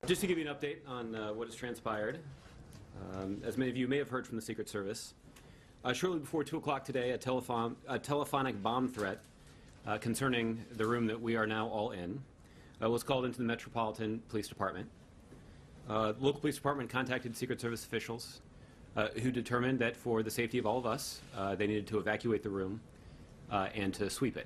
Just to give you an update on what has transpired, as many of you may have heard from the Secret Service, shortly before 2 o'clock today, a telephonic bomb threat concerning the room that we are now all in was called into the Metropolitan Police Department. Local police department contacted Secret Service officials who determined that for the safety of all of us, they needed to evacuate the room and to sweep it.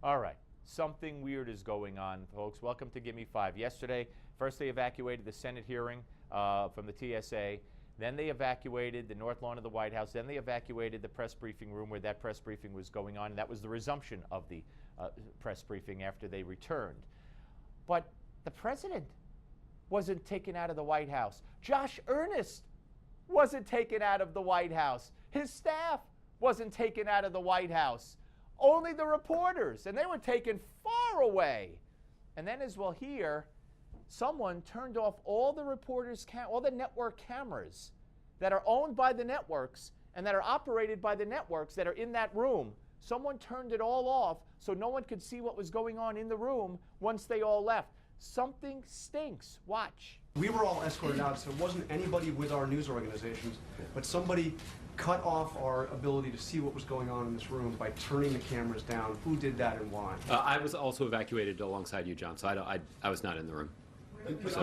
All right. Something weird is going on, folks. Welcome to Give Me 5. Yesterday, first they evacuated the Senate hearing from the TSA. Then they evacuated the North Lawn of the White House. Then they evacuated the press briefing room where that press briefing was going on. And that was the resumption of the press briefing after they returned. But the president wasn't taken out of the White House. Josh Earnest wasn't taken out of the White House. His staff wasn't taken out of the White House. Only the reporters, and they were taken far away. And then, as we'll hear, someone turned off all the reporters' all the network cameras that are owned by the networks and that are operated by the networks that are in that room. Someone turned it all off so no one could see what was going on in the room once they all left. Something stinks. Watch. We were all escorted out, so it wasn't anybody with our news organizations, but somebody cut off our ability to see what was going on in this room by turning the cameras down. Who did that and why? I was also evacuated alongside you, John, so I was not in the room. Because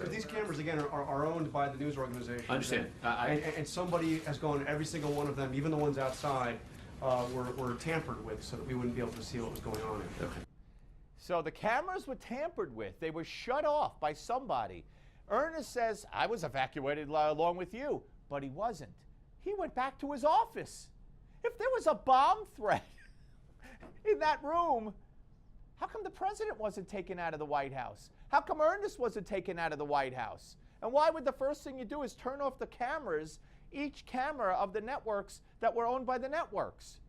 these cameras, again, are owned by the news organization. I understand. And somebody has gone, every single one of them, even the ones outside, were tampered with so that we wouldn't be able to see what was going on. Okay. So the cameras were tampered with. They were shut off by somebody. Ernest says, I was evacuated along with you, but he wasn't. He went back to his office. If there was a bomb threat in that room, how come the president wasn't taken out of the White House? How come Ernest wasn't taken out of the White House? And why would the first thing you do is turn off the cameras, each camera of the networks that were owned by the networks?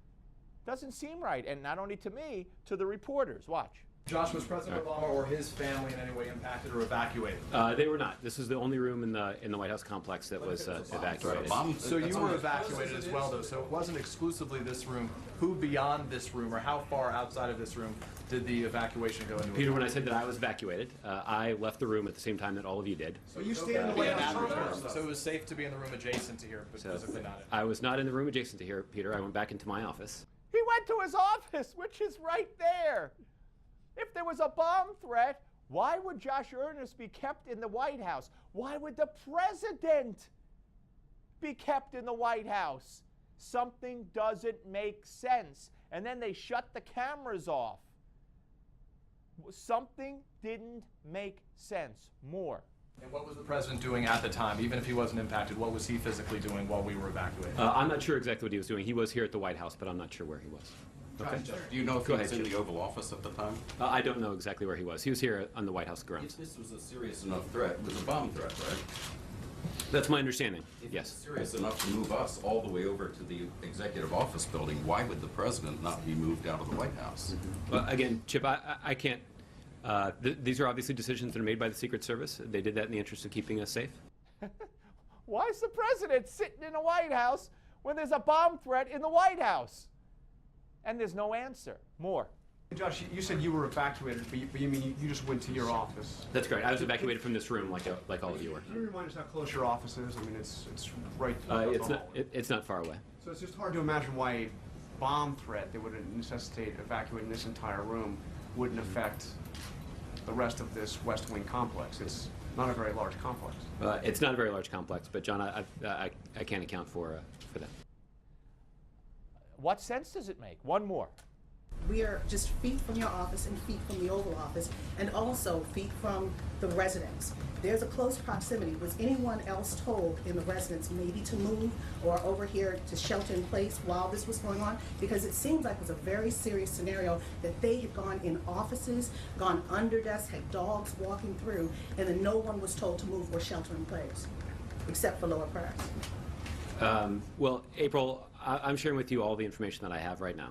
Doesn't seem right, and not only to me, to the reporters. Watch. Josh, was President Obama or his family in any way impacted or evacuated? They were not. This is the only room in the White House complex that was evacuated. So you were evacuated as well, though, so it wasn't exclusively this room. Who beyond this room, or how far outside of this room, did the evacuation go into? Peter, when I said that I was evacuated, I left the room at the same time that all of you did. So you stayed in the White House? So it was safe to be in the room adjacent to here, but physically not. I was not in the room adjacent to here, Peter. I went back into my office. He went to his office, which is right there. If there was a bomb threat, why would Josh Earnest be kept in the White House? Why would the president be kept in the White House? Something doesn't make sense. And then they shut the cameras off. Something didn't make sense. More. And what was the president doing at the time? Even if he wasn't impacted, what was he physically doing while we were evacuated? I'm not sure exactly what he was doing. He was here at the White House, but I'm not sure where he was. Okay. Do you know if he was in the Oval Office at the time? I don't know exactly where he was. He was here on the White House grounds. If this was a serious enough threat, it was a bomb threat, right? That's my understanding, If yes. it's serious enough to move us all the way over to the Executive Office building, why would the president not be moved out of the White House? Again, Chip, I can't. These are obviously decisions that are made by the Secret Service. They did that in the interest of keeping us safe. Why is the president sitting in the White House when there's a bomb threat in the White House? And there's no answer. More. Josh, you said you were evacuated, but you mean you just went to your office? That's correct. I was evacuated from this room like all of you were. Can you remind us how close your office is? I mean, it's right. It's not far away. So it's just hard to imagine why a bomb threat that would necessitate evacuating this entire room wouldn't affect the rest of this West Wing complex. It's not a very large complex. It's not a very large complex, but John, I can't account for that. What sense does it make? One more. We are just feet from your office and feet from the Oval Office, and also feet from the residence. There's a close proximity. Was anyone else told in the residence maybe to move or over here to shelter in place while this was going on? Because it seemed like it was a very serious scenario that they had gone in offices, gone under desks, had dogs walking through, and then no one was told to move or shelter in place, except for lower press. Well, April, I'm sharing with you all the information that I have right now.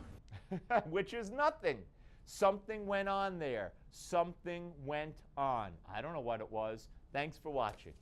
Which is nothing. Something went on there. Something went on. I don't know what it was. Thanks for watching.